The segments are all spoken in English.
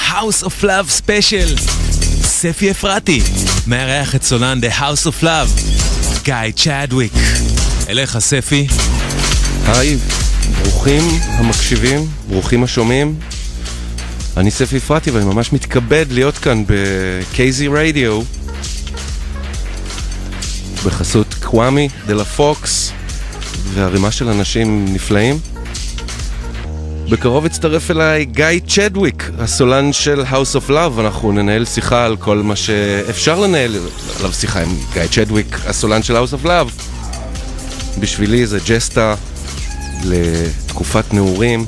House of Love ספיישל. ספי אפרתי, מארח את סולן The House of Love, Guy Chadwick. אליך ספי. היי, ברוכים המקשיבים, ברוכים השומעים. אני ספי אפרתי ואני ממש מתכבד להיות כאן ב-KZRadio בחסות קוואמי, דלה פוקס והרימה של אנשים נפלאים. בקרוב הצטרף אליי גיא צ'דוויק, הסולן של House of Love. אנחנו ננהל שיחה על כל מה שאפשר לנהל עליו שיחה עם גיא צ'דוויק, הסולן של House of Love. בשבילי זה ג'סטה לתקופת נעורים.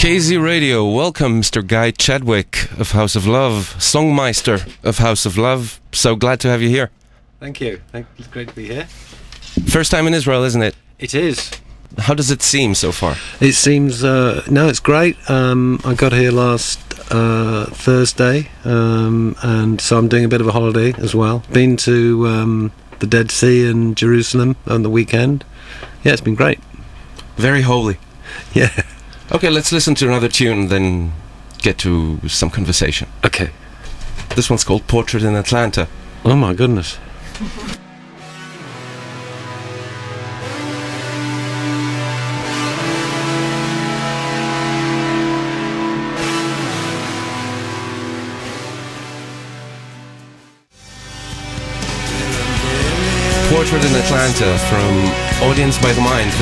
KZRadio, welcome Mr. Guy Chadwick of House of Love, songmeister of House of Love. So glad to have you here. Thank you. It's great to be here. First time in Israel, isn't it? It is. How does it seem so far? It seems, no, it's great. I got here last Thursday, and so I'm doing a bit of a holiday as well. Been to the Dead Sea and Jerusalem on the weekend. Yeah, it's been great. Very holy. Yeah. Okay, let's listen to another tune, then get to some conversation. Okay. This one's called Portrait in Atlanta. Oh my goodness. Portrait in Atlanta from Audience by the Mind.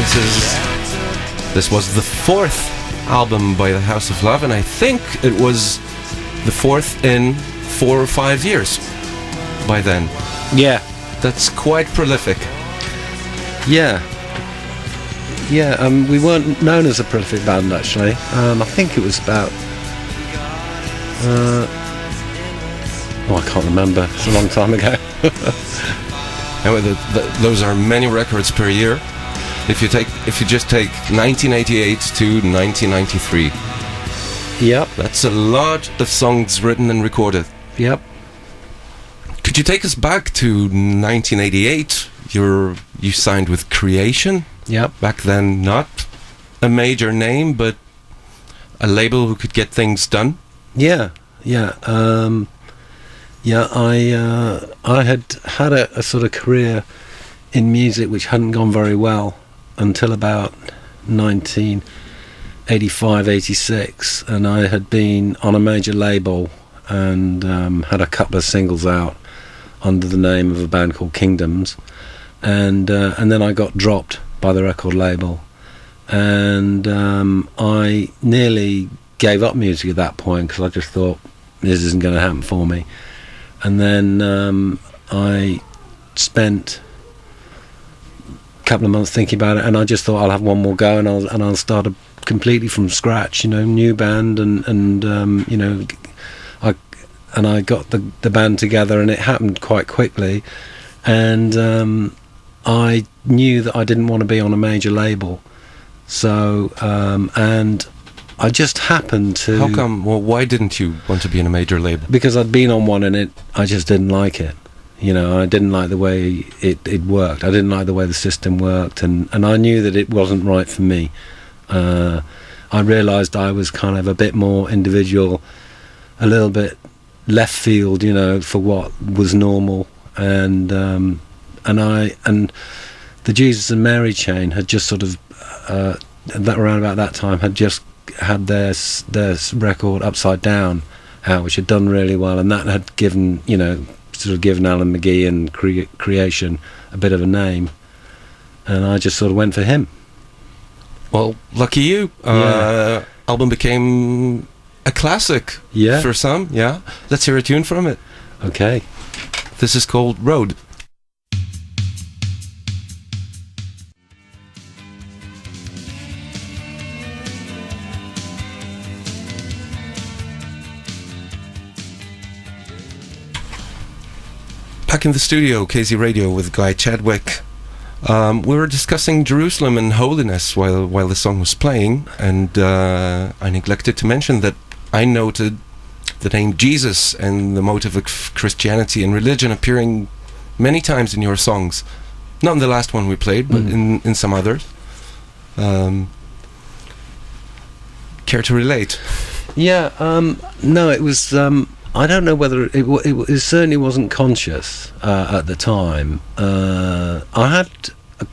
This was the fourth album by the House of Love, and I think it was the fourth in 4 or 5 years by then. Yeah. That's quite prolific. Yeah. We weren't known as a prolific band, actually. I think it was about... I can't remember. It's a long time ago. Anyway, those are many records per year. If you just take 1988 to 1993. Yep. That's a lot of songs written and recorded. Yep. Could you take us back to 1988? You signed with Creation. Yep. Back then, not a major name, but a label who could get things done. Yeah. I had a sort of career in music which hadn't gone very well until about 1985-86, and I had been on a major label and had a couple of singles out under the name of a band called Kingdoms, and then I got dropped by the record label, and I nearly gave up music at that point because I just thought this isn't going to happen for me. And then I spent couple of months thinking about it, and I just thought I'll have one more go, and I'll start completely from scratch, new band, and I got the band together, and it happened quite quickly, and I knew that I didn't want to be on a major label, so and I just happened to... How come? Well, why didn't you want to be in a major label? Because I'd been on one and I just didn't like it. I didn't like the way it worked. I didn't like the way the system worked, and I knew that it wasn't right for me. I realised I was kind of a bit more individual, a little bit left field, for what was normal, and the Jesus and Mary chain had just sort of around about that time had just had their record Upside Down out, which had done really well, and that had given sort of given Alan McGee and Creation a bit of a name, and I just sort of went for him. Well, lucky you. Album became a classic for some. Yeah, let's hear a tune from it. Okay. This is called Road. Back in the studio, KZRadio with Guy Chadwick. We were discussing Jerusalem and holiness while the song was playing, and I neglected to mention that I noted the name Jesus and the motive of Christianity and religion appearing many times in your songs. Not in the last one we played, but in some others. Care to relate? Yeah, no, it was, I don't know whether it certainly wasn't conscious at the time. I had I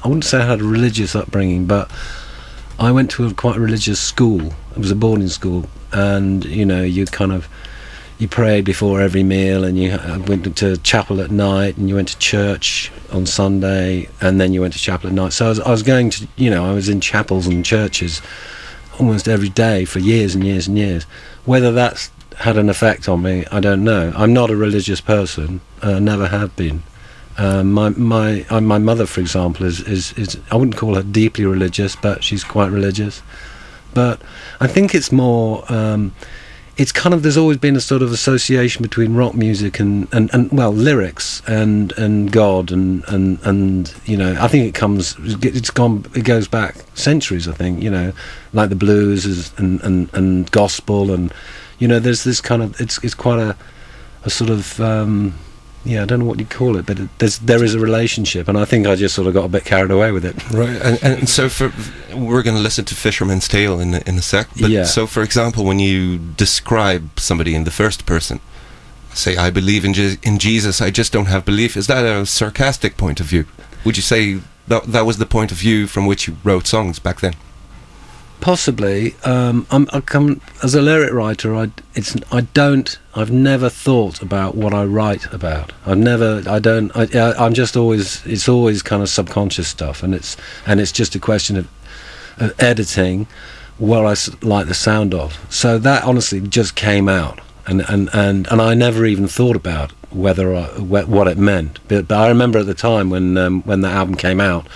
wouldn't say I had a religious upbringing, but I went to a quite religious school. It was a boarding school, and you prayed before every meal, and you went to chapel at night, and you went to church on Sunday, and then you went to chapel at night. So I was going to, I was in chapels and churches almost every day for years and years and years. Whether that's had an effect on me, I don't know. I'm not a religious person, never have been. My mother, for example, is I wouldn't call her deeply religious, but she's quite religious. But I think it's more, it's kind of, there's always been a sort of association between rock music and lyrics and God and I think it goes back centuries, I think, like the blues and gospel, and there's this kind of, it's quite a sort of I don't know what you call it, but there is a relationship, and I think I just sort of got a bit carried away with it. Right, and so we're going to listen to Fisherman's Tale in a sec. But yeah. So, for example, when you describe somebody in the first person, say, "I believe in Jesus, I just don't have belief," is that a sarcastic point of view? Would you say that was the point of view from which you wrote songs back then? Possibly. As a lyric writer, I've never thought about what I write about. I'm just always, it's always kind of subconscious stuff, and it's just a question of editing what I like the sound of. So that honestly just came out, and I never even thought about what it meant. But I remember at the time when the album came out,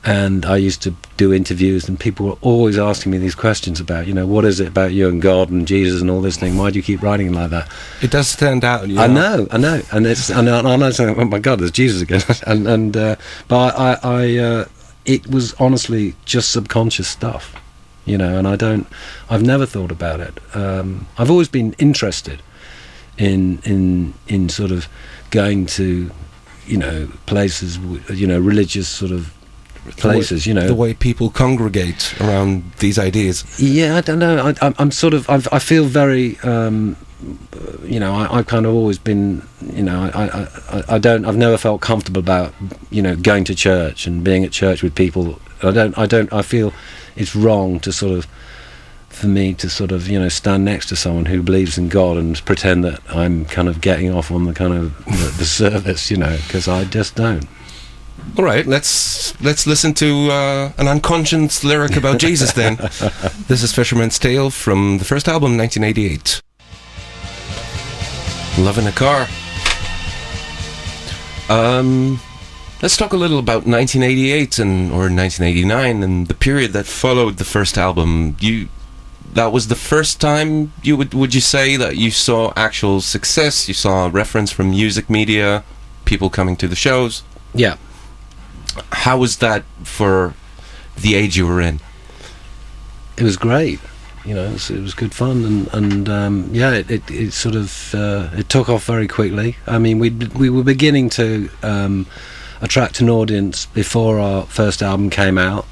and I used to do interviews, and people were always asking me these questions about, what is it about you and God and Jesus and all this thing? Why do you keep writing like that? It does stand out. I know, and I'm saying, oh my God, there's Jesus again. But it was honestly just subconscious stuff, and I've never thought about it. I've always been interested in sort of going to, places, religious sort of places, the way people congregate around these ideas. Yeah, I don't know. I'm sort of. I feel very. I've kind of always been. I've never felt comfortable about going to church and being at church with people. I feel it's wrong to sort of, for me to sort of stand next to someone who believes in God and pretend that I'm kind of getting off on the kind of the service, because I just don't. All right, let's listen to an unconscious lyric about Jesus then. This is Fisherman's Tale from the first album, 1988. Love in a Car. Let's talk a little about 1988 or 1989 and the period that followed the first album. That was the first time would you say that you saw actual success? You saw a reference from music media, people coming to the shows? Yeah. How was that for the age you were in? It was great, it was good fun, and it sort of it took off very quickly. I mean, we were beginning to attract an audience before our first album came out.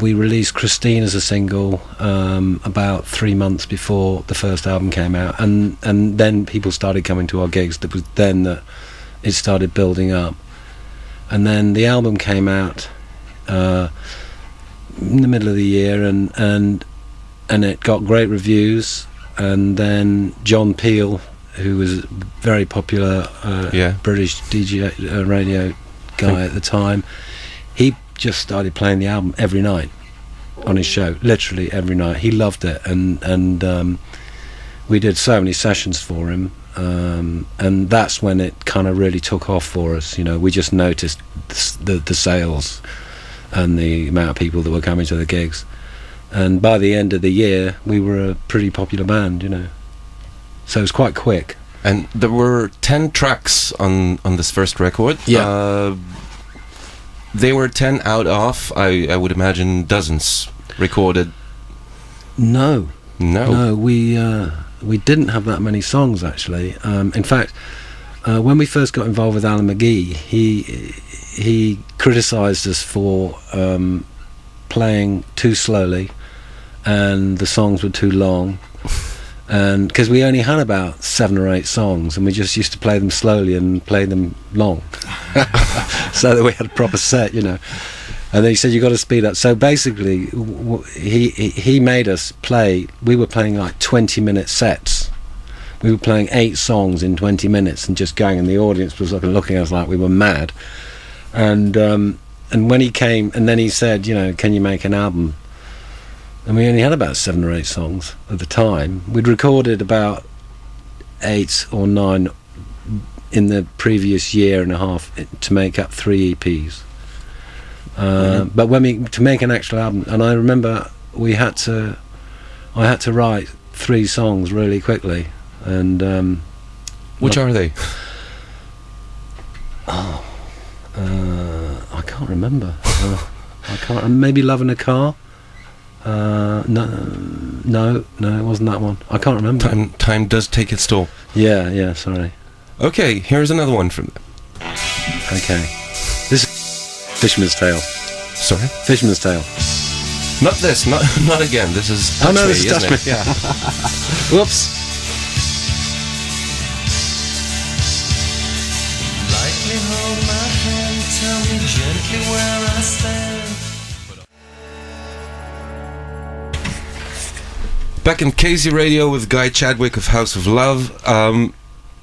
We released Christine as a single about 3 months before the first album came out, and then people started coming to our gigs. That was then that it started building up. And then the album came out in the middle of the year, and it got great reviews. And then John Peel, who was a very popular British DJ radio guy at the time, he just started playing the album every night on his show, literally every night. He loved it, and we did so many sessions for him. And that's when it kind of really took off for us. We just noticed the sales and the amount of people that were coming to the gigs, and by the end of the year we were a pretty popular band, so it was quite quick. And there were 10 tracks on this first record. They were 10 out of, I would imagine, dozens recorded. No, No, we didn't have that many songs actually. In fact, when we first got involved with Alan McGee, he criticised us for playing too slowly, and the songs were too long, and because we only had about 7 or 8 songs, and we just used to play them slowly and play them long, so that we had a proper set, you know. And then he said, you got to speed up. So basically, he made us play. We were playing like 20-minute sets. We were playing 8 songs in 20 minutes and just going, and the audience was looking at us like we were mad. And when he came, and then he said, you know, can you make an album? And we only had about 7 or 8 songs at the time. We'd recorded about 8 or 9 in the previous year and a half to make up 3 EPs. But to make an actual album, and I remember I had to write 3 songs really quickly, and which are they? I can't remember. I can't. Maybe Love in a Car. No, it wasn't that one. I can't remember. Time does take its toll. Yeah. Sorry. Okay, here's another one from them. Okay, this is Fisherman's Tale. Sorry? Fisherman's Tale. Not this, not again. This is Touch Me, this is Touch Me. Yeah. Whoops. Lightly hold my hand, tell me gently where I stand. Back in KZRadio with Guy Chadwick of House of Love.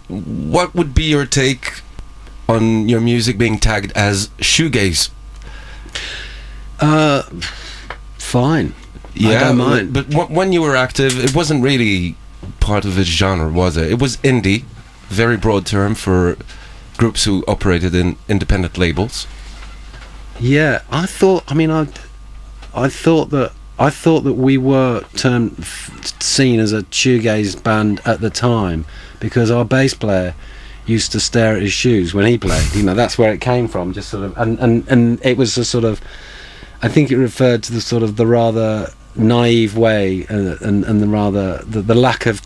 What would be your take on your music being tagged as shoegaze? Fine. Yeah, I don't mind. But when you were active, it wasn't really part of its genre, was it? It was indie, very broad term for groups who operated in independent labels. Yeah, I thought that we were seen as a shoegaze band at the time because our bass player used to stare at his shoes when he played. You know, that's where it came from. Just sort of, and it was a sort of, I think it referred to the rather naive way and the lack of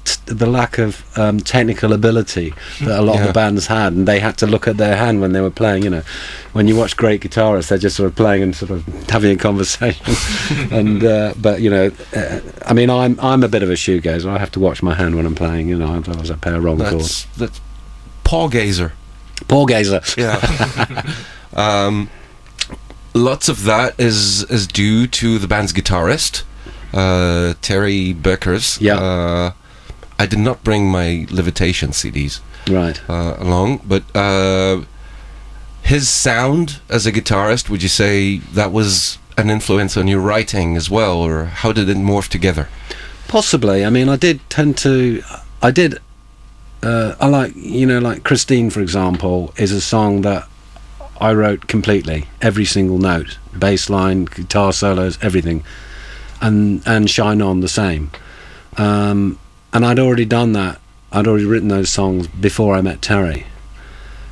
technical ability that a lot of the bands had, and they had to look at their hand when they were playing. You know, when you watch great guitarists, they're just sort of playing and sort of having a conversation. And but you know, I mean, I'm a bit of a shoegazer. I have to watch my hand when I'm playing. You know, otherwise I play a wrong chord. That's Paul Gazer. Yeah. Lots of that is due to the band's guitarist, Terry Bickers. Yeah. I did not bring my Levitation CDs along, but his sound as a guitarist, would you say that was an influence on your writing as well, or how did it morph together? Possibly. I mean, I like, you know, like Christine, for example, is a song that I wrote completely, every single note, bass line, guitar solos, everything, and Shine On the same. And I'd already done that. I'd already written those songs before I met Terry.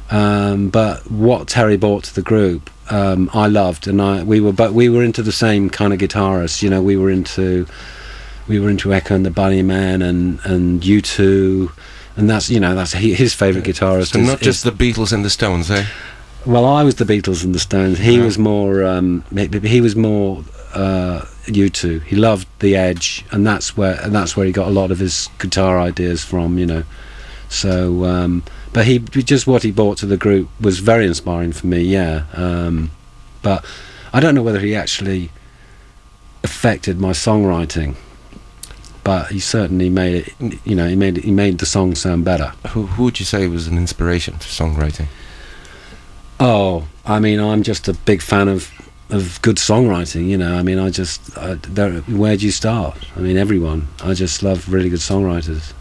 But what Terry brought to the group, I loved, and we were into the same kind of guitarists. You know, we were into Echo and the Bunnymen and U2. And that's his favourite guitarist. So not just the Beatles and the Stones, eh? Well, I was the Beatles and the Stones. He was more. He was more U2. He loved The Edge, and that's where he got a lot of his guitar ideas from. You know, so but he just what he brought to the group was very inspiring for me. Yeah, but I don't know whether he actually affected my songwriting. But he certainly made it. You know, he made the song sound better. Who would you say was an inspiration for songwriting? Oh, I mean, I'm just a big fan of good songwriting. You know, I mean, where do you start? I mean, everyone. I just love really good songwriters.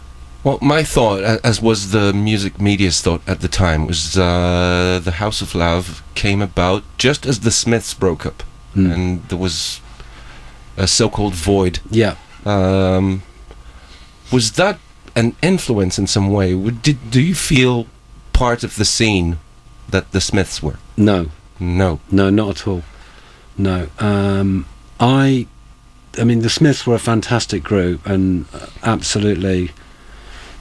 Well, my thought, as was the music media's thought at the time, was the House of Love came about just as the Smiths broke up, and there was a so-called void. Yeah. Was that an influence in some way? Do you feel part of the scene that the Smiths were? No, not at all. No, I mean, the Smiths were a fantastic group and absolutely,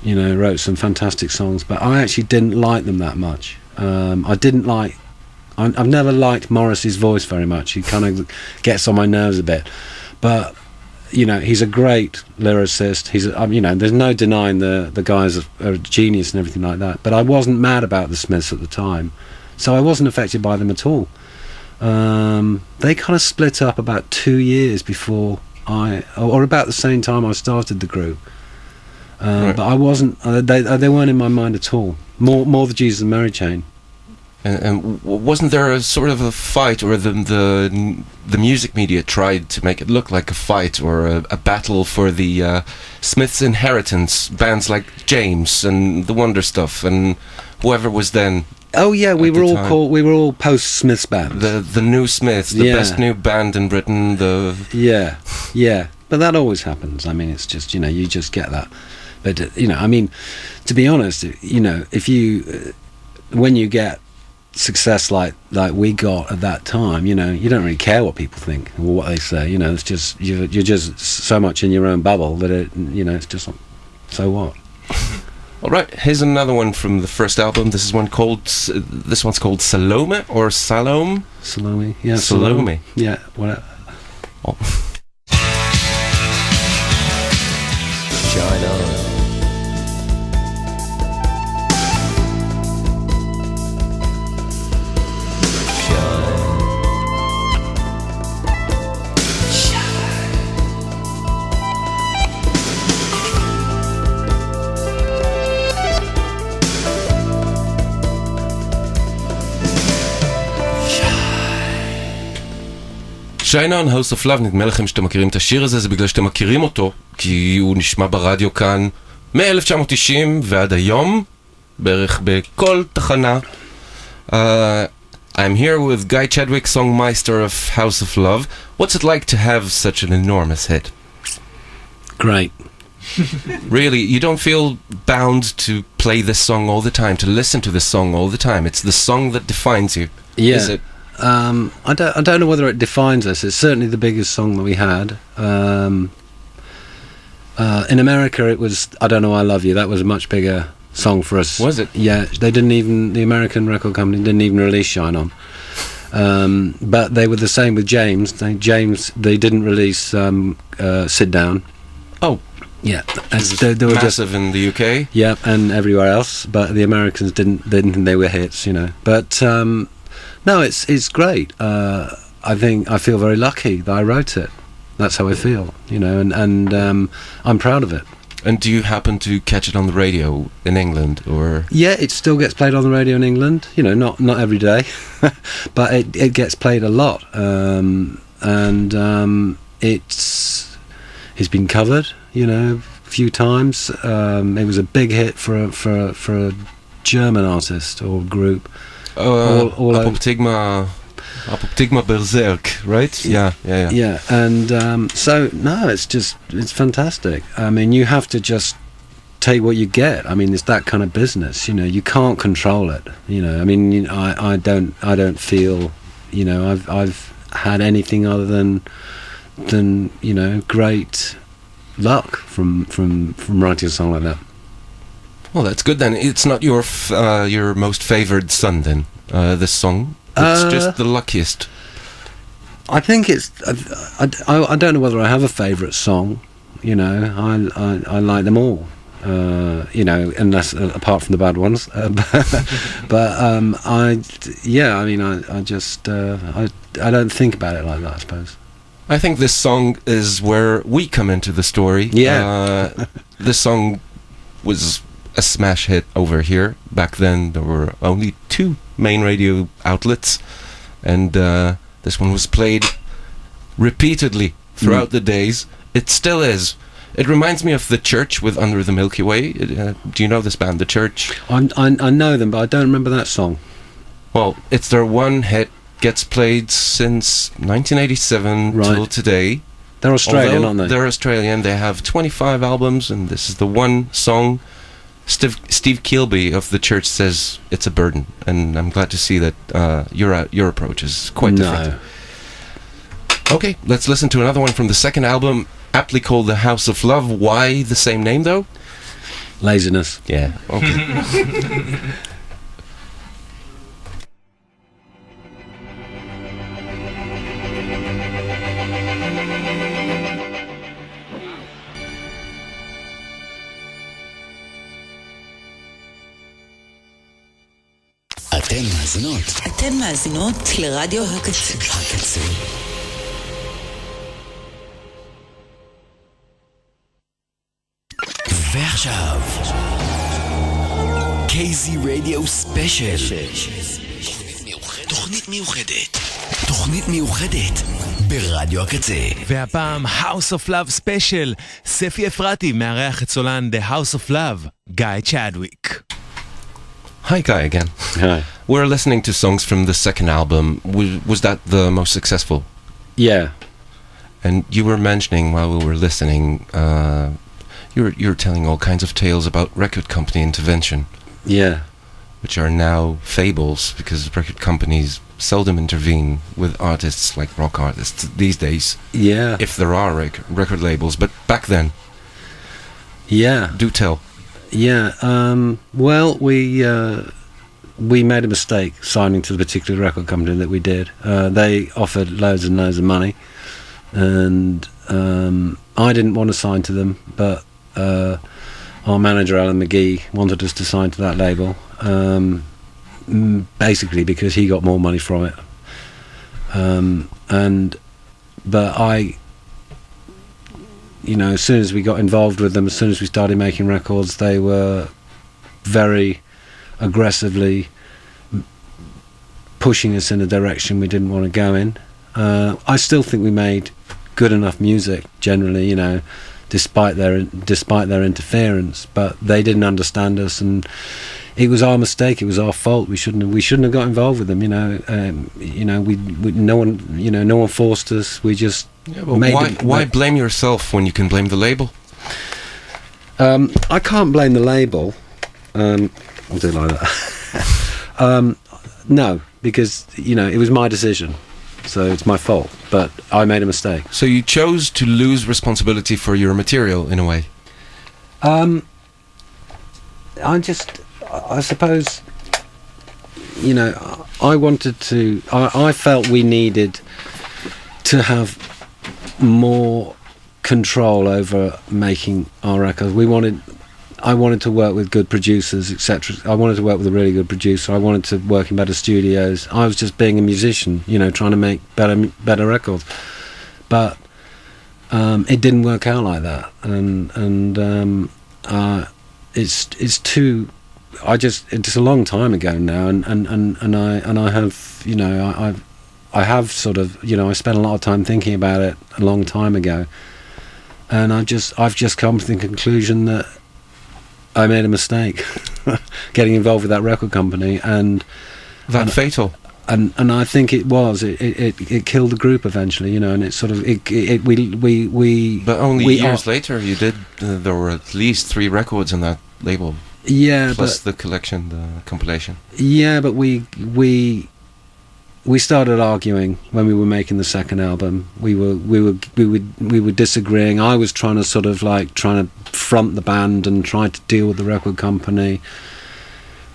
wrote some fantastic songs. But I actually didn't like them that much. I've never liked Morrissey's voice very much. He kind of gets on my nerves a bit. But he's a great lyricist. He's, there's no denying the guys are a genius and everything like that. But I wasn't mad about the Smiths at the time, so I wasn't affected by them at all. They kind of split up about 2 years before or about the same time I started the group. Right. But I wasn't. They weren't in my mind at all. More the Jesus and Mary chain. And wasn't there a sort of a fight, or the music media tried to make it look like a fight or a battle for the Smiths' inheritance? Bands like James and the Wonder Stuff and whoever was then. Oh yeah, we were all post Smiths bands. The new Smiths, the best new band in Britain. Yeah. But that always happens. I mean, it's just you just get that. But I mean, to be honest, if you when you get success like we got at that time, you don't really care what people think or what they say. It's just you're just so much in your own bubble that it's just so what. All right, here's another one from the first album. This one's called Salome or Salome. Salome, yeah, Salome. Yeah, whatever. Oh. Shine on. Shine on, House of Love, נדמה לכם שאתם מכירים את השיר הזה, זה בגלל שאתם מכירים אותו, כי הוא נשמע ברדיו כאן מ-1990 ועד היום, בערך בכל תחנה. I'm here with Guy Chadwick, songmeister of House of Love. What's it like to have such an enormous hit? Great. Really, you don't feel bound to play this song all the time, to listen to this song all the time. It's the song that defines you, is it? I don't know whether it defines us. It's certainly the biggest song that we had. In America, it was I Don't Know I Love You. That was a much bigger song for us. Was it? Yeah, the American record company didn't even release Shine On. But they were the same with James. They didn't release Sit Down. Oh. Yeah, they were massive in the UK. Yeah, and everywhere else. But the Americans didn't think they were hits, But no, it's great. I feel very lucky that I wrote it. That's how I feel, and I'm proud of it. And do you happen to catch it on the radio in England, or? Yeah, it still gets played on the radio in England. Not every day, but it gets played a lot. It's been covered, a few times. It was a big hit for a German artist or group. Apoptygma Berserk, right? Yeah. Yeah, and so no, it's fantastic. I mean, you have to just take what you get. I mean, it's that kind of business, you can't control it. I mean, I don't feel, I've had anything other than great luck from writing a song like that. Well, that's good then. It's not your most favoured son then, this song? It's just the luckiest. I think it's... I don't know whether I have a favourite song, I like them all, unless apart from the bad ones. I don't think about it like that, I suppose. I think this song is where we come into the story. Yeah. This song was a smash hit over here. Back then there were only 2 main radio outlets, and this one was played repeatedly throughout the days. It still is. It reminds me of The Church with Under the Milky Way. Do you know this band, The Church? I know them, but I don't remember that song. Well, it's their one hit, gets played since 1987 till today. They're Australian, aren't they? They're Australian. They have 25 albums, and this is the one song. Steve Kilbey of The Church says it's a burden, and I'm glad to see that your approach is quite different. Okay, let's listen to another one from the second album, aptly called The House of Love. Why the same name, though? Laziness. Yeah, okay. אתן מאזינות לרדיו הקצה. ועכשיו KZRadio ספיישל, תוכנית מיוחדת ברדיו הקצה. והפעם House of Love Special, ספי אפרתי מארח את סולן The House of Love, Guy Chadwick. Hi, Guy, again. Hi. We're listening to songs from the second album. Was that the most successful? Yeah. And you were mentioning while we were listening, you're telling all kinds of tales about record company intervention. Yeah. Which are now fables because record companies seldom intervene with artists like rock artists these days. Yeah. If there are record labels, but back then. Yeah. Do tell. Yeah. Well, we made a mistake signing to the particular record company that we did. They offered loads and loads of money, and I didn't want to sign to them, but our manager Alan McGee wanted us to sign to that label, basically because he got more money from it. But I, you know, as soon as we got involved with them, as soon as we started making records, they were very aggressively pushing us in a direction we didn't want to go in. I still think we made good enough music generally, you know, despite their interference, but they didn't understand us, and it was our mistake. It was our fault. We shouldn't have got involved with them. No one forced us. We just Why blame yourself when you can blame the label? I can't blame the label. I'll do it like that. No, because it was my decision, so it's my fault. But I made a mistake. So you chose to lose responsibility for your material in a way. I suppose, I wanted to. I felt we needed to have more control over making our records. I wanted to work with good producers, etc. I wanted to work with a really good producer. I wanted to work in better studios. I was just being a musician, trying to make better records. But it didn't work out like that, and it's too. It's a long time ago now, and I have I have sort of I spent a lot of time thinking about it a long time ago, and I've just come to the conclusion that I made a mistake getting involved with that record company, and fatal. And I think it was it killed the group eventually, and it sort of we. But only years later, you did. There were at least 3 records on that label. Yeah, plus the collection, the compilation. Yeah, but we started arguing when we were making the second album. We were disagreeing. I was trying to sort of trying to front the band and try to deal with the record company.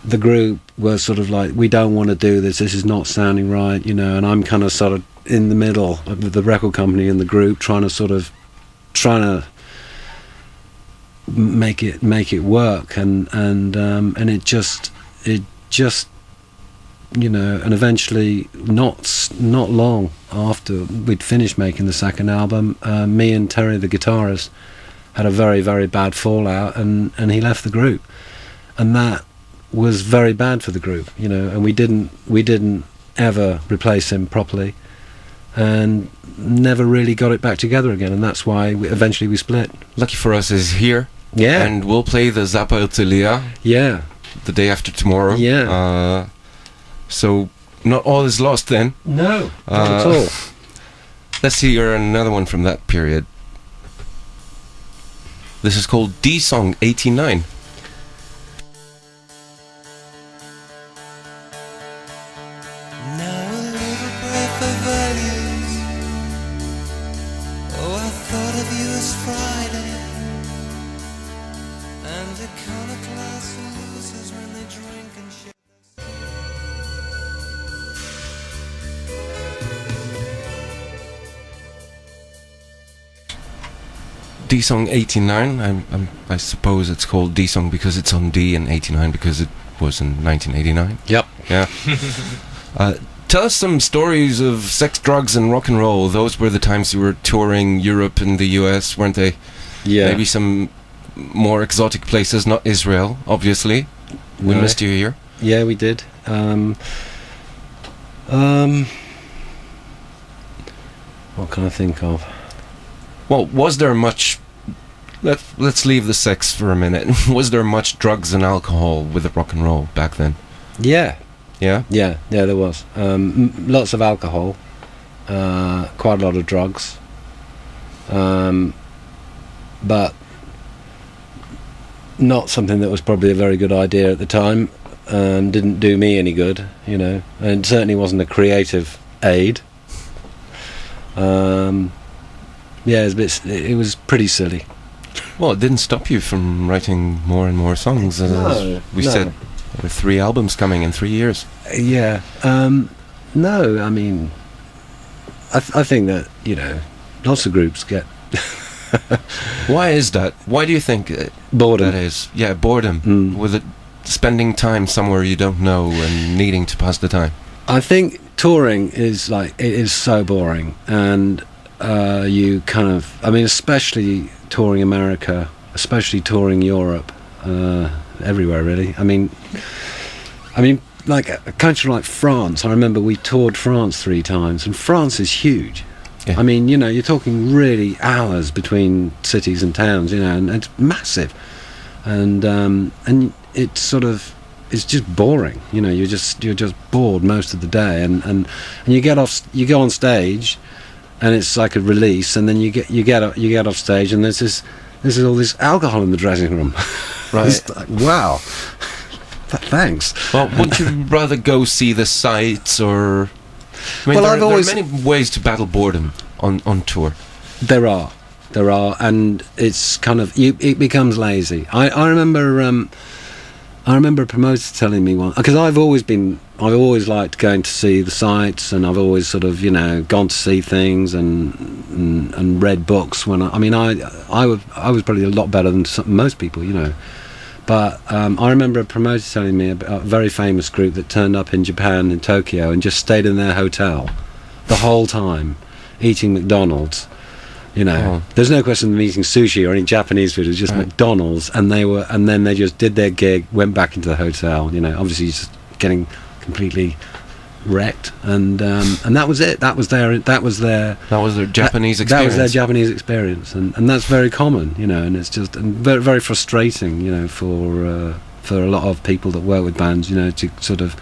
The group were sort of like, we don't want to do this. This is not sounding right, And I'm kind of sort of in the middle of the record company and the group, trying to make it work, and it just and eventually not long after we'd finished making the second album, me and Terry the guitarist had a very, very bad fallout, and he left the group, and that was very bad for the group, and we didn't ever replace him properly, and never really got it back together again, and that's why eventually we split. Lucky for us is here. Yeah. And we'll play the Zappa Utilia. Yeah. The day after tomorrow. Yeah. So not all is lost then. No, not at all. Let's hear another one from that period. This is called D Song 89. Now a little breath of values the iconoclast losers when they drink and shit. D-Song 89, I suppose it's called D-Song because it's on D, and 89 because it was in 1989. Yep. Yeah. Tell us some stories of sex, drugs, and rock and roll. Those were the times you were touring Europe and the US, weren't they? Yeah. Maybe some more exotic places, not Israel, obviously. We No. missed you here. Yeah, we did. What can I think of? Well, was there much... Let's leave the sex for a minute. Was there much drugs and alcohol with the rock and roll back then? Yeah. Yeah? Yeah, there was. Lots of alcohol, quite a lot of drugs, but not something that was probably a very good idea at the time. Didn't do me any good, you know, and certainly wasn't a creative aid. Yeah, it was pretty silly. Well, it didn't stop you from writing more and more songs. As we said, there were 3 albums coming in 3 years. Yeah. No, I mean, I think that, you know, lots of groups get Why is that? Why do you think boredom. that is? Yeah, boredom. With it spending time somewhere you don't know and needing to pass the time. I think touring is it is so boring, and you kind of, I mean, especially touring America, especially touring Europe, everywhere really. I mean, like a country like France. I remember we toured France 3 times, and France is huge. Yeah. I mean, you know, you're talking really hours between cities and towns, you know, and it's massive, and it's sort of, it's just boring, you know. You're just bored most of the day, and you go on stage, and it's like a release, and then you get off stage, and there's all this alcohol in the dressing room. Right. It's like, wow. Thanks. Well, wouldn't you rather go see the sights, or... I mean, Well, there are many ways to battle boredom on tour. There are, and it's kind of, it becomes lazy. I remember a promoter telling me one, because I've always liked going to see the sights, and I've always sort of, you know, gone to see things and read books. When I was probably a lot better than most people, you know. But I remember a promoter telling me about a very famous group that turned up in Japan, in Tokyo, and just stayed in their hotel the whole time, eating McDonald's. You know, There's no question of them eating sushi or any Japanese food. It was just McDonald's, and then they just did their gig, went back into the hotel. You know, obviously just getting completely wrecked, and that was it. That was their Japanese experience. That was their Japanese experience, and that's very common, you know. And it's just very, very frustrating, you know, for a lot of people that work with bands, you know, to sort of,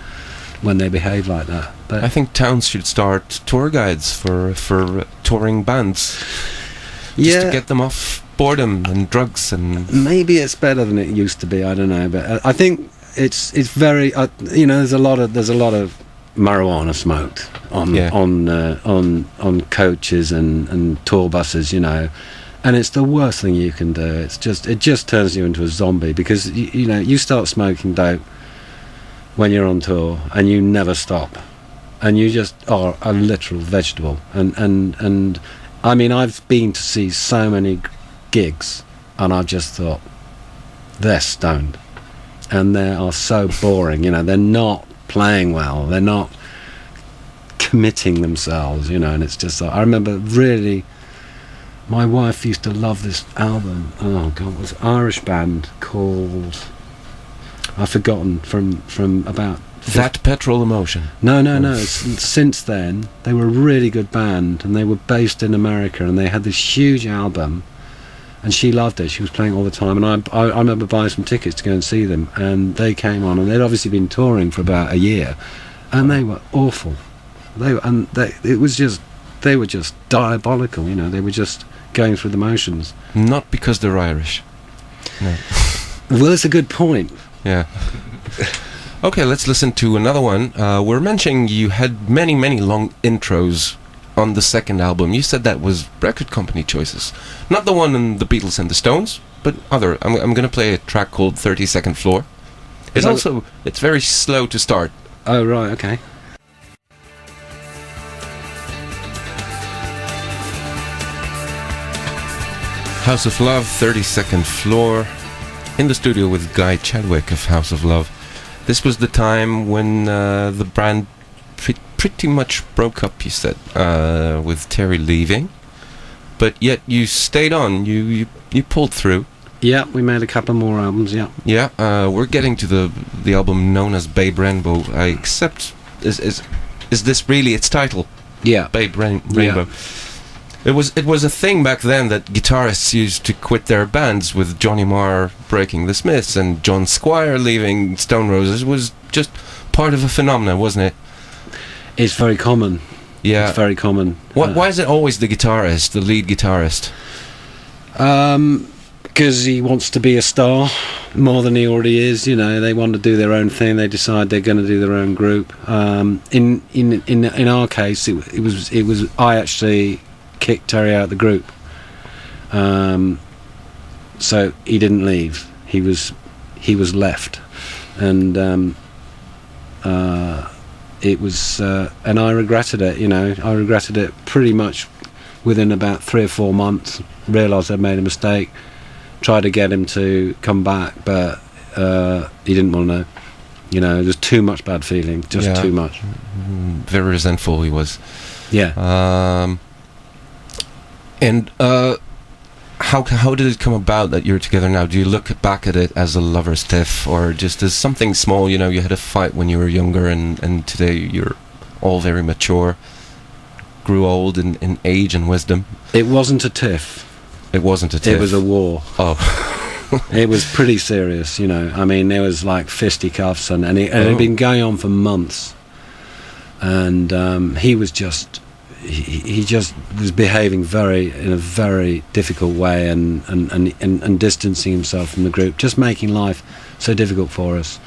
when they behave like that. But I think towns should start tour guides for touring bands. Just to get them off boredom and drugs, and maybe it's better than it used to be. I don't know, but I think it's very, you know, there's a lot of marijuana smoked on coaches and tour buses, you know, and it's the worst thing you can do. It just turns you into a zombie, because you know, you start smoking dope when you're on tour and you never stop, and you just are a literal vegetable. And I mean, I've been to see so many gigs, and I've just thought, they're stoned, and they are so boring, you know. They're not playing well, they're not committing themselves, you know. And it's just like, I remember really, my wife used to love this album, oh god, it was an Irish band called, I've forgotten, from about That Petrol Emotion. No, since then they were a really good band, and they were based in America, and they had this huge album, and she loved it. She was playing all the time, and I remember buying some tickets to go and see them, and they came on, and they'd obviously been touring for about a year, and they were awful. They were just diabolical, you know. They were just going through the motions. Not because they're Irish. No. Well, it's a good point. Yeah. Okay, let's listen to another one. We're mentioning you had many, many long intros on the second album. You said that was record company choices. Not the one in the Beatles and the Stones, but other. I'm going to play a track called 32nd Floor. It's very slow to start. Oh, right, okay. House of Love, 32nd Floor, in the studio with Guy Chadwick of House of Love. This was the time when the band pretty much broke up, you said, with Terry leaving. But yet you stayed on, you pulled through. Yeah, we made a couple more albums, yeah. Yeah, we're getting to the album known as Babe Rainbow. I accept, is this really its title? Yeah. Babe Rainbow. Yeah. It was a thing back then that guitarists used to quit their bands, with Johnny Marr breaking the Smiths and John Squire leaving Stone Roses. It was just part of a phenomenon, wasn't it? It's very common. Yeah. It's very common. Why is it always the guitarist, the lead guitarist? Because he wants to be a star more than he already is. You know, they want to do their own thing. They decide they're going to do their own group. In our case, it was I actually kicked Terry out of the group. So he didn't leave. He was left, and it was, and I regretted it. You know, I regretted it pretty much within about 3 or 4 months. Realised I'd made a mistake. Tried to get him to come back, but he didn't want to know. You know, there's too much bad feeling, just too much. Very resentful he was. Yeah. And how did it come about that you're together now? Do you look back at it as a lover's tiff, or just as something small? You know, you had a fight when you were younger, and today you're all very mature, grew old in age and wisdom. It wasn't a tiff. It wasn't a tiff. It was a war. Oh. It was pretty serious, you know. I mean, there was like fisticuffs, and it had been going on for months. And he was just... He just was behaving in a very difficult way, and distancing himself from the group, just making life so difficult for us.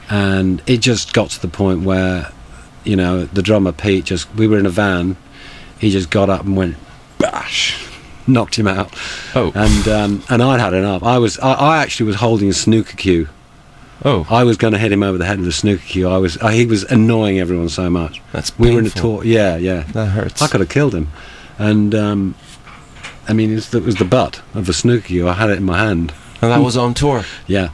And it just got to the point where, you know, the drummer Pete we were in a van, he just got up and went bash, knocked him out. Oh. And I'd had enough. I actually was holding a snooker cue. Oh. I was going to hit him over the head with a snooker cue. He was annoying everyone so much. That's painful. We were in a tour. Yeah. That hurts. I could have killed him. And, I mean, it was the butt of a snooker cue. I had it in my hand. And that was on tour. Yeah.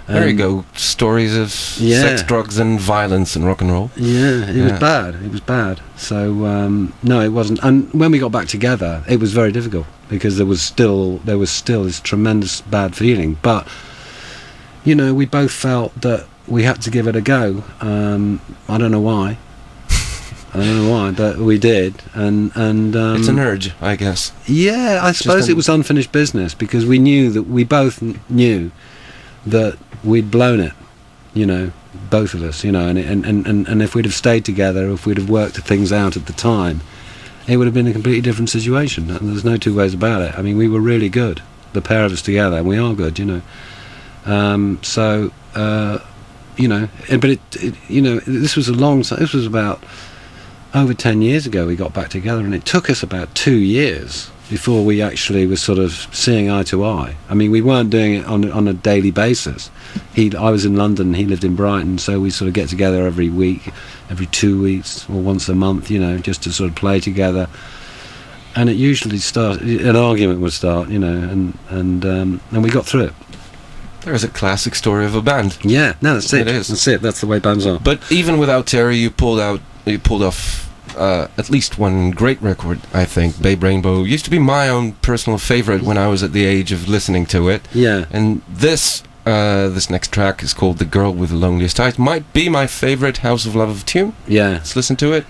There you go. Stories of sex, drugs, and violence and rock and roll. Yeah, it was bad. It was bad. So, no, it wasn't. And when we got back together, it was very difficult, because there was still this tremendous bad feeling. But, you know, we both felt that we had to give it a go. I don't know why. But we did. And it's an urge, I guess. Yeah, I suppose it was unfinished business, because we both knew that we'd blown it, you know, both of us, you know, and if we'd have stayed together, if we'd have worked things out at the time, it would have been a completely different situation. And there's no two ways about it. I mean, we were really good, the pair of us together, and we are good, you know. You know, but it you know, this was a long time. This was about over 10 years ago we got back together, and it took us about 2 years before we actually were sort of seeing eye to eye. I mean, we weren't doing it on a daily basis. I was in London, he lived in Brighton, so we sort of get together every week, every 2 weeks, or once a month, you know, just to sort of play together. And it usually an argument would start, you know, and we got through it. There's a classic story of a band. Yeah, no, that's it. It is. That's it. That's the way bands are. But even without Terry, you pulled off at least one great record, I think. Babe Rainbow used to be my own personal favorite when I was at the age of listening to it. Yeah. And this next track is called The Girl with the Loneliest Eyes. Might be my favorite House of Love tune. Yeah. Let's listen to it.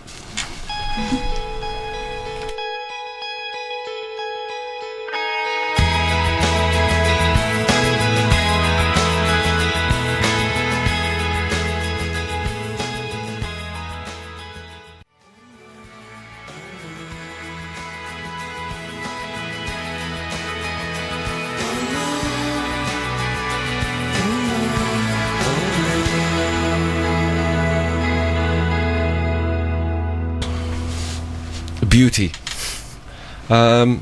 Beauty. Tell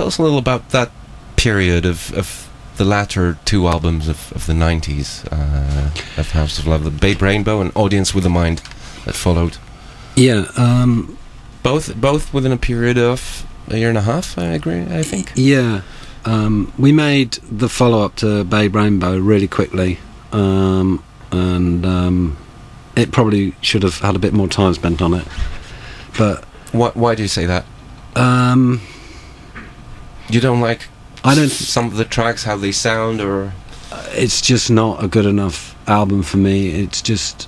us a little about that period of the latter two albums of the 90s of House of Love, the Babe Rainbow and Audience with a Mind that followed. Yeah. Both within a period of a year and a half, I think. Yeah. We made the follow-up to Babe Rainbow really quickly, and it probably should have had a bit more time spent on it. But why do you say that? You don't like some of the tracks, how they sound, or it's just not a good enough album for me. It just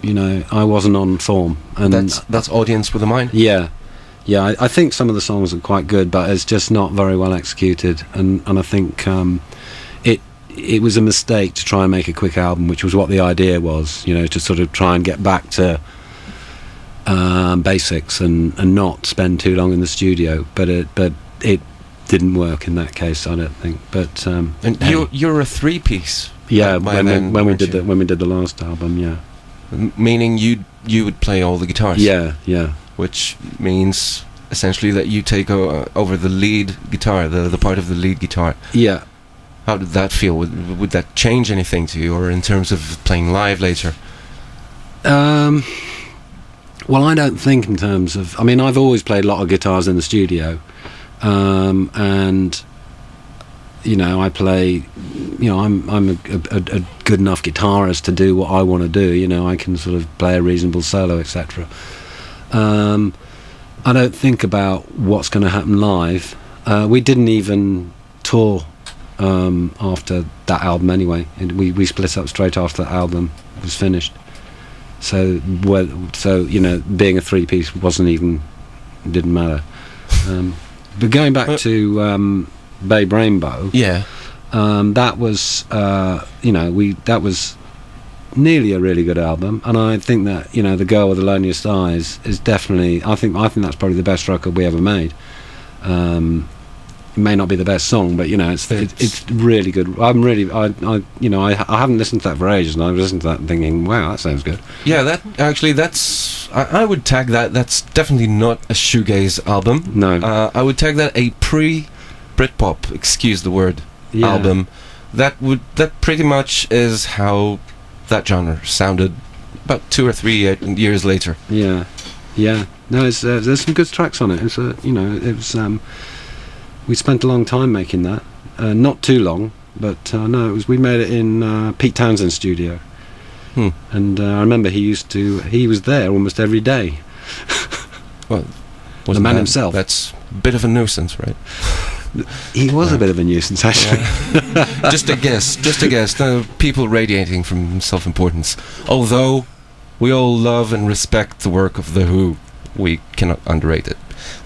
I wasn't on form, and that's Audience with a Mind. Yeah. I think some of the songs are quite good, but it's just not very well executed, and I think it was a mistake to try and make a quick album, which was what the idea was, to sort of try and get back to basics and not spend too long in the studio. But it didn't work in that case, I don't think. But and you're a three-piece. Yeah, when we did the last album, yeah. Meaning you would play all the guitars. Yeah. Which means essentially that you take over the lead guitar, the part of the lead guitar. Yeah. How did that feel? Would that change anything to you, or in terms of playing live later? Well, I don't think in terms of... I mean, I've always played a lot of guitars in the studio, and I play... I'm a good enough guitarist to do what I want to do. I can sort of play a reasonable solo, etc. I don't think about what's going to happen live. We didn't even tour after that album anyway. We split up straight after that album was finished. So being a three-piece didn't matter. But going back to Babe Rainbow, yeah, that was that was nearly a really good album, and I think that The Girl with the Loneliest Eyes is definitely, I think that's probably the best record we ever made. It may not be the best song, but it's really good. I haven't listened to that for ages, and I've listened to that thinking, wow, that sounds good. Yeah, I would tag that's definitely not a shoegaze album. No. I would tag that a pre-Britpop, excuse the word, album. That pretty much is how that genre sounded about 2 or 3 years later. Yeah. No, there's some good tracks on it. It's it was we spent a long time making that. Not too long, but we made it in Pete Townsend's studio. And I remember he was there almost every day. Well, the man himself. That's a bit of a nuisance, right? He was a bit of a nuisance, actually. Yeah. Just a guess. People radiating from self-importance. Although we all love and respect the work of The Who, we cannot underrate it.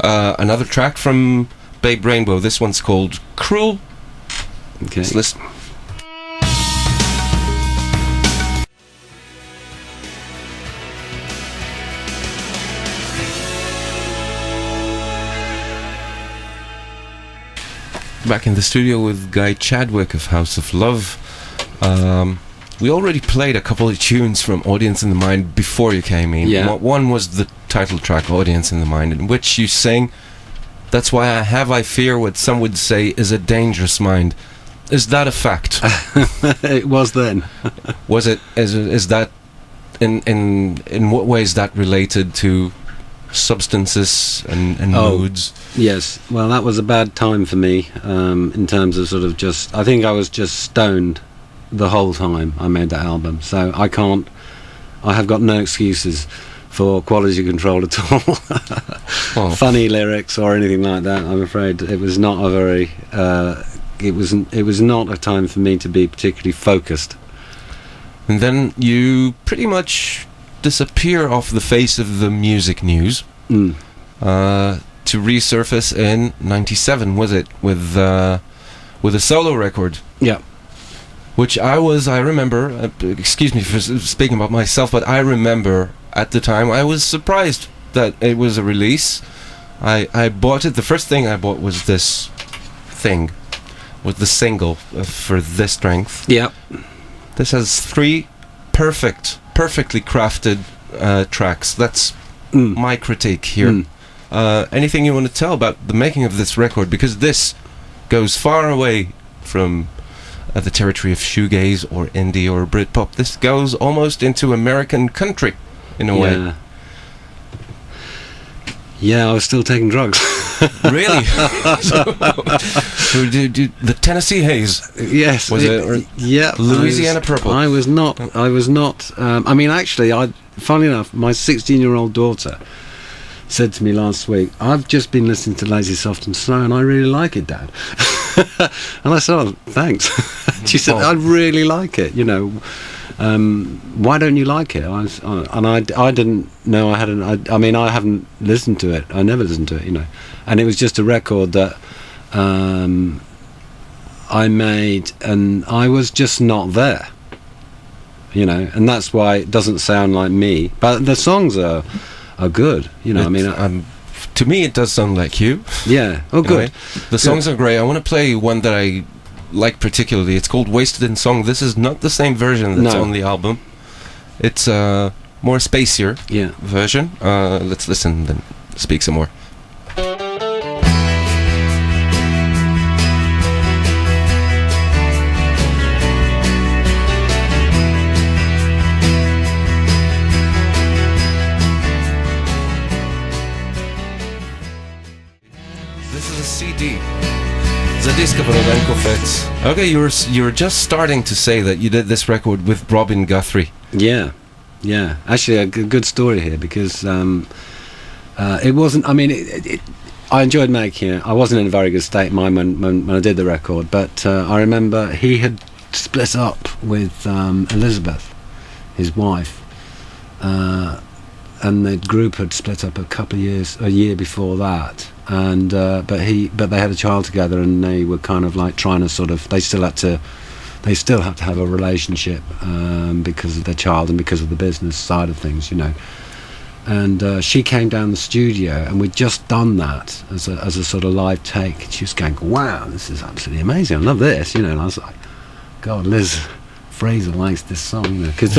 Another track from Babe Rainbow. This one's called Cruel. Okay. Let's listen. Back in the studio with Guy Chadwick of House of Love. We already played a couple of tunes from Audience in the Mind before you came in. Yeah. One was the title track, Audience in the Mind, in which you sing, "That's why I fear what some would say is a dangerous mind." Is that a fact? It was then. Was it? Is that in what way is that related to substances and moods? Yes, well, that was a bad time for me, in terms of sort of I think I was just stoned the whole time I made that album, so I have got no excuses for quality control at all. Funny lyrics or anything like that. I'm afraid it was not a very it was not a time for me to be particularly focused. And then you pretty much disappear off the face of the music news, to resurface in '97, was it, with a solo record? Yeah. Which I remember, excuse me for speaking about myself, but I remember at the time I was surprised that it was a release. I bought it. The first thing I bought was this thing, was the single for This Strength. Yeah. This has 3 perfectly crafted tracks. That's my critique here. Anything you want to tell about the making of this record? Because this goes far away from the territory of shoegaze or indie or Britpop. This goes almost into American country in a way. Yeah, I was still taking drugs. Really? So the Tennessee Haze? Yes. Was it? Yeah. Louisiana Purple? I was not. I mean, actually, funnily enough, my 16-year-old daughter said to me last week, "I've just been listening to Lazy Soft and Slow, and I really like it, Dad." And I said, "Oh, thanks." She said, "I really like it. You know, why don't you like it?" I didn't know I hadn't. I mean, I haven't listened to it. I never listened to it, you know. And it was just a record that I made, and I was just not there, you know. And that's why it doesn't sound like me. But the songs are good, you know. I mean, to me, it does sound like you. Yeah. Oh, good. The songs are great. I want to play one that I like particularly. It's called Wasted in Song. This is not the same version that's on the album. It's a more spacier version. Let's listen, then speak some more. This is a CD. Zadiska Broden Kofetz. Okay, you were just starting to say that you did this record with Robin Guthrie. Yeah. Actually, a good story here, because it wasn't. I mean, I enjoyed making it. I wasn't in a very good state of mind when I did the record, but I remember he had split up with Elizabeth, his wife, and the group had split up a year before that. And but they had a child together, and they were kind of like trying to sort of. They still had to have a relationship because of their child and because of the business side of things, you know. And she came down the studio, and we'd just done that as a sort of live take. She was going, "Wow, this is absolutely amazing! I love this," you know. And I was like, "God, Liz Fraser likes this song," you know, because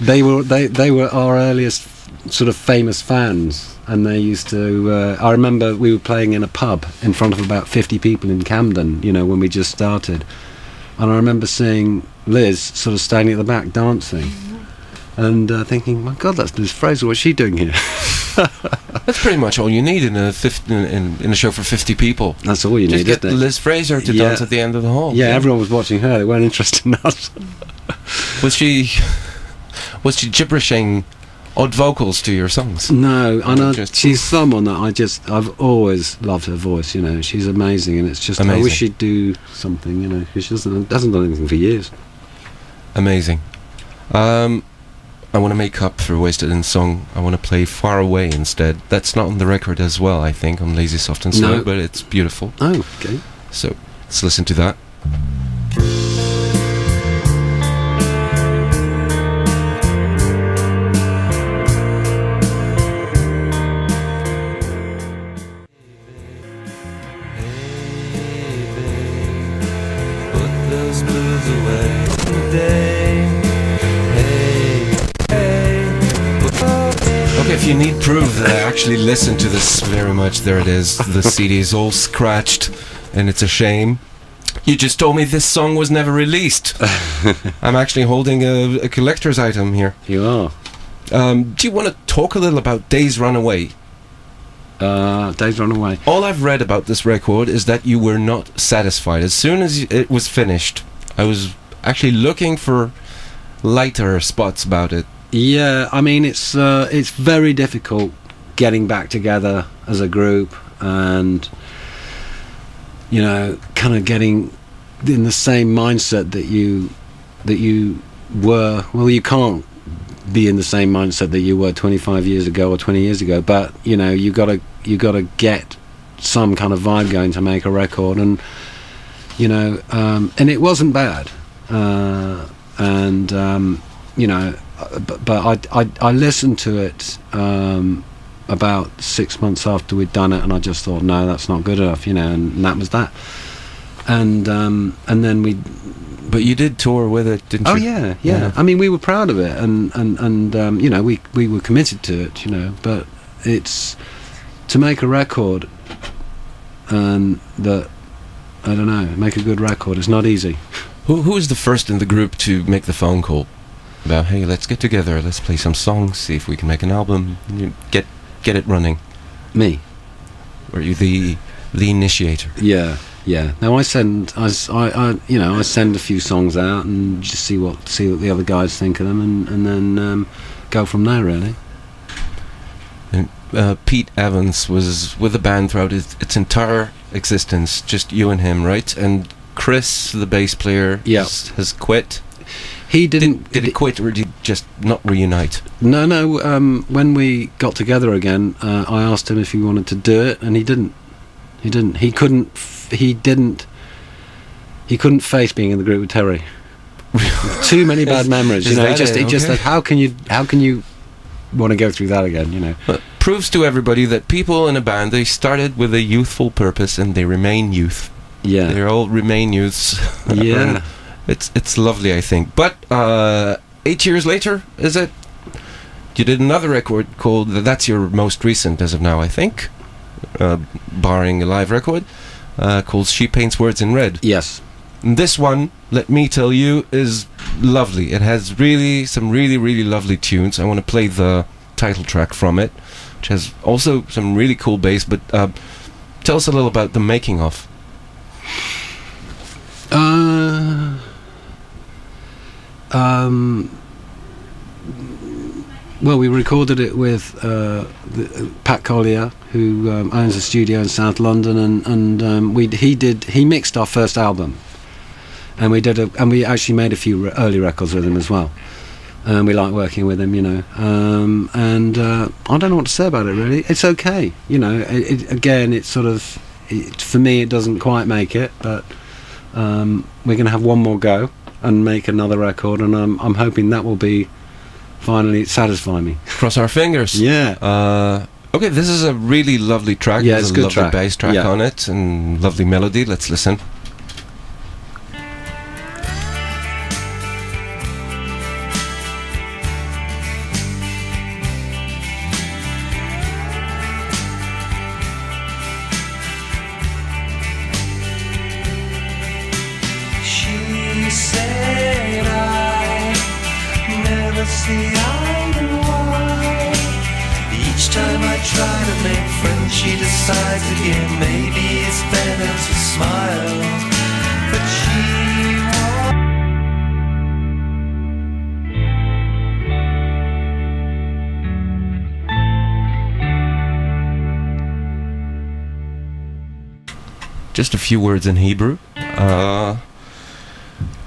they were our earliest sort of famous fans. And they used to. I remember we were playing in a pub in front of about 50 people in Camden, you know, when we just started. And I remember seeing Liz sort of standing at the back dancing, and thinking, "My God, that's Liz Fraser. What's she doing here?" That's pretty much all you need in a show for 50 people. That's all you need. Just get Liz Fraser to dance at the end of the hall. Yeah, everyone was watching her. They weren't interested in us. Was she gibberishing odd vocals to your songs? No, I know she's someone that I've always loved her voice, you know. She's amazing, and it's just amazing. I wish she'd do something, you know, because she hasn't done anything for years. Amazing. I want to make up for Wasted in Song. I want to play Far Away instead. That's not on the record as well, I think, on Lazy Soft and Slow, but it's beautiful. Oh, okay. So let's listen to that. If you need proof that I actually listened to this very much, there it is. The CD is all scratched, and it's a shame. You just told me this song was never released. I'm actually holding a collector's item here. You are. Do you want to talk a little about Days Run Away? Days Run Away. All I've read about this record is that you were not satisfied. As soon as it was finished, I was actually looking for lighter spots about it. Yeah, I mean, it's very difficult getting back together as a group, and, you know, kind of getting in the same mindset that you were. Well, you can't be in the same mindset that you were 25 years ago or 20 years ago, but, you know, you gotta get some kind of vibe going to make a record, and, you know, and it wasn't bad, you know. But I listened to it about 6 months after we'd done it, and I just thought, no, that's not good enough, you know, and that was that. And then we. But you did tour with it, didn't you? Oh yeah. I mean, we were proud of it, and you know, we were committed to it, you know. But it's to make a record, and that I don't know, make a good record. It's not easy. Who was the first in the group to make the phone call about, hey, let's get together, let's play some songs, see if we can make an album, get it running? Me. Were you the initiator? Yeah. Now I send I send a few songs out and just see what the other guys think of them, and then go from there, really. And Pete Evans was with the band throughout its entire existence, just you and him, right? And Chris, the bass player, has quit. He didn't. Did he quit, or did he just not reunite? No. When we got together again, I asked him if he wanted to do it, and he didn't. He couldn't face being in the group with Terry. Too many bad memories. He just said, how can you want to go through that again? You know. But proves to everybody that people in a band, they started with a youthful purpose and they remain youth. Yeah. They all remain youths. Yeah. It's lovely, I think. But 8 years later, is it? You did another record called, that's your most recent as of now, I think, barring a live record, called She Paints Words in Red. Yes. And this one, let me tell you, is lovely. It has really some really lovely tunes. I want to play the title track from it, which has also some really cool bass. But tell us a little about the making of. Well, we recorded it with Pat Collier, who owns a studio in South London, and he mixed our first album, and we actually made a few early records with him as well. We like working with him, you know. And I don't know what to say about it, really. It's okay, you know. It's sort of, for me, it doesn't quite make it, but we're going to have one more go and make another record, and I'm hoping that will be finally satisfy me. Cross our fingers. Yeah. Okay, this is a really lovely track. Yeah, There's it's a good lovely track. bass track on it and lovely melody. Let's listen. She said I never see eye to eye. Each time I try to make friends, she decides again maybe it's better to smile. But she Just a few words in Hebrew.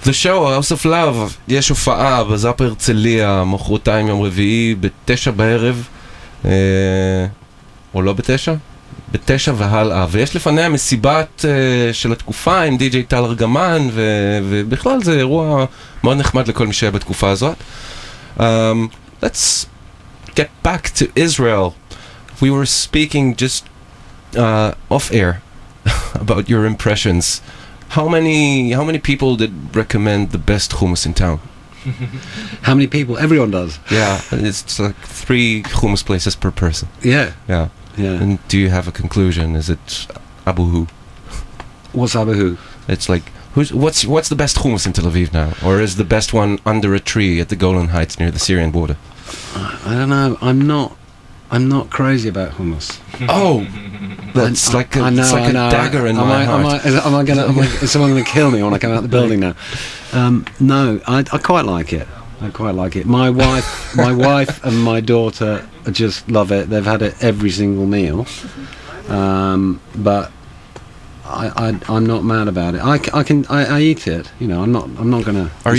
The show, House of Love, יש הופעה בזאפ הרצליה, מחרתיים יום רביעי, 9 בערב, או לא 9? 9 והלאה, ויש לפניה מסיבת של התקופה עם די.ג'יי טל ארגמן, ובכלל זה אירוע מאוד נחמד לכל מי שהיה בתקופה הזאת. Let's get back to Israel. We were speaking just off air about your impressions. How many people did recommend the best hummus in town? How many people? Everyone does. Yeah, it's like 3 hummus places per person. Yeah. Yeah. And do you have a conclusion? Is it Abuhu? What's Abuhu? It's like, what's the best hummus in Tel Aviv now? Or is the best one under a tree at the Golan Heights near the Syrian border? I don't know. I'm not crazy about hummus. Oh, that's like a dagger in my heart. Is someone going to kill me when I come out the building now? No, I quite like it. My wife and my daughter just love it. They've had it every single meal. But I'm not mad about it. I eat it. You know, I'm not going to. Are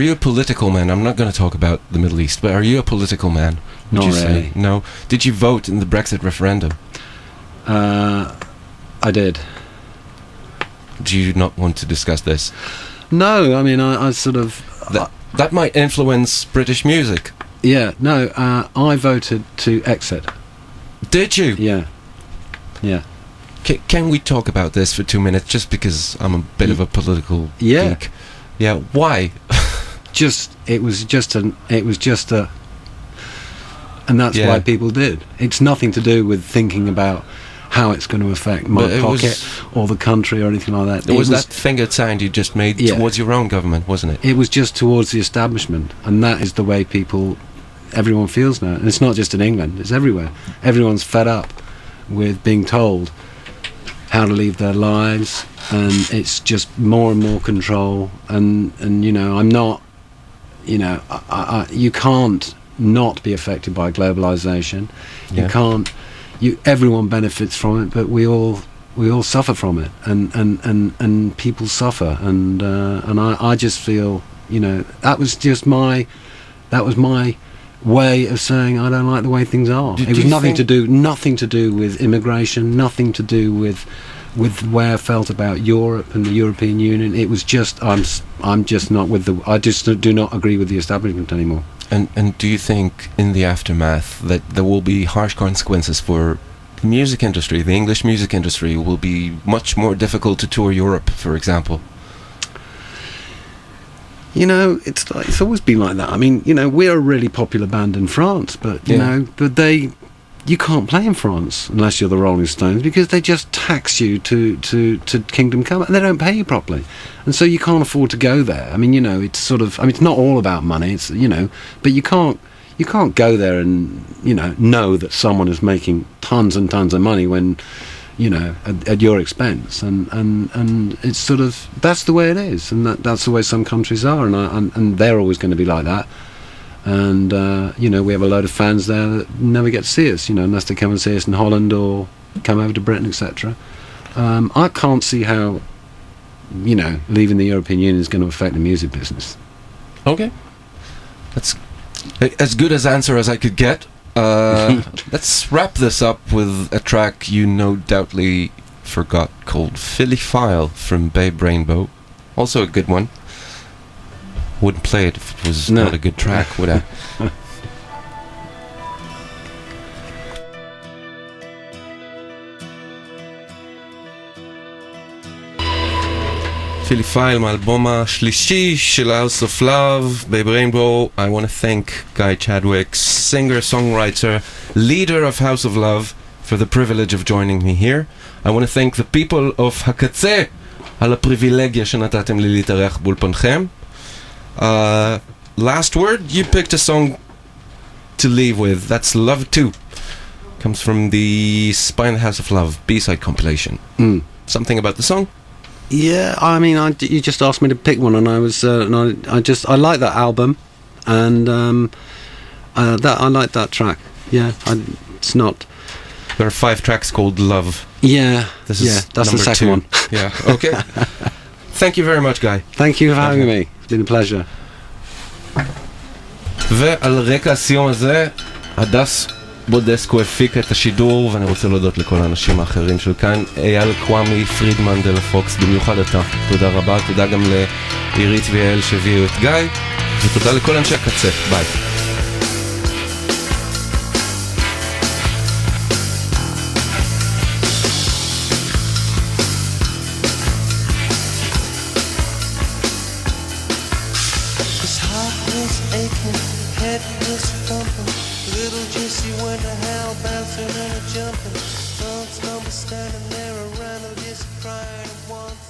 you a political man? I'm not going to talk about the Middle East, but are you a political man? Not really. No. Did you vote in the Brexit referendum? I did. Do you not want to discuss this? No, I mean, I sort of... That might influence British music. Yeah, no, I voted to exit. Did you? Yeah. Can we talk about this for 2 minutes, just because I'm a bit of a political geek? Yeah, why? It was just and that's why people did. It's nothing to do with thinking about how it's going to affect my pocket or the country or anything like that. It was that fingered sign you just made towards your own government, wasn't it? It was just towards the establishment, and that is the way everyone feels now. And it's not just in England, it's everywhere. Everyone's fed up with being told how to live their lives, and it's just more and more control. And you know, I'm not, you know, you can't not be affected by globalization. You can't. Everyone benefits from it, but we all suffer from it, and people suffer, and I just feel, you know, that was my way of saying I don't like the way things are. It was nothing to do with immigration, nothing to do with the way I felt about Europe and the European Union. It was just I'm just not I just do not agree with the establishment anymore. And do you think in the aftermath that there will be harsh consequences for the music industry? The English music industry will be much more difficult to tour Europe, for example. You know, it's always been like that. I mean, you know, we're a really popular band in France, but you know, you can't play in France unless you're the Rolling Stones, because they just tax you to Kingdom Come, and they don't pay you properly, and so you can't afford to go there. I mean, you know, it's sort of, I mean, it's not all about money. It's, you know, but you can't go there and, you know that someone is making tons and tons of money when, you know, at your expense, and it's sort of, that's the way it is, and that's the way some countries are, and they're always going to be like that. And you know, we have a load of fans there that never get to see us, you know, unless they come and see us in Holland or come over to Britain, etc. I can't see how, you know, leaving the European Union is going to affect the music business. Okay, that's as good as answer as I could get. Let's wrap this up with a track you no doubtly forgot, called Philly File from Babe Rainbow. Also a good one. Wouldn't play it if it was not a good track, would I? Philly File מהאלבום השלישי של House of Love, Babe Rainbow. I want to thank Guy Chadwick, singer, songwriter, leader of House of Love, for the privilege of joining me here. I want to thank the people of הקצה על הפריבילגיה שנתתם לי להתארח באולפנכם. Last word, you picked a song to leave with. That's Love 2. Comes from the Spy in the House of Love B-side compilation. Something about the song? Yeah, I mean, you just asked me to pick one, and I was, I like that album, and I like that track. Yeah, it's not. There are 5 tracks called Love. Yeah, this is that's the second 2. one. Yeah, okay. Thank you very much, Guy. Thank you for having me. It's been a pleasure. ועל רקע הסיום הזה, הדס בודסקו הפיק את השידור, ואני רוצה להודות לכל האנשים האחרים של כאן, אייל קוואמי, פרידמן, דלה פוקס, במיוחד אתה. תודה רבה, תודה גם לעירית ויעל שהביאו את גיא, ותודה לכל אנשי הקצה. ביי. Standing there around, just crying at once.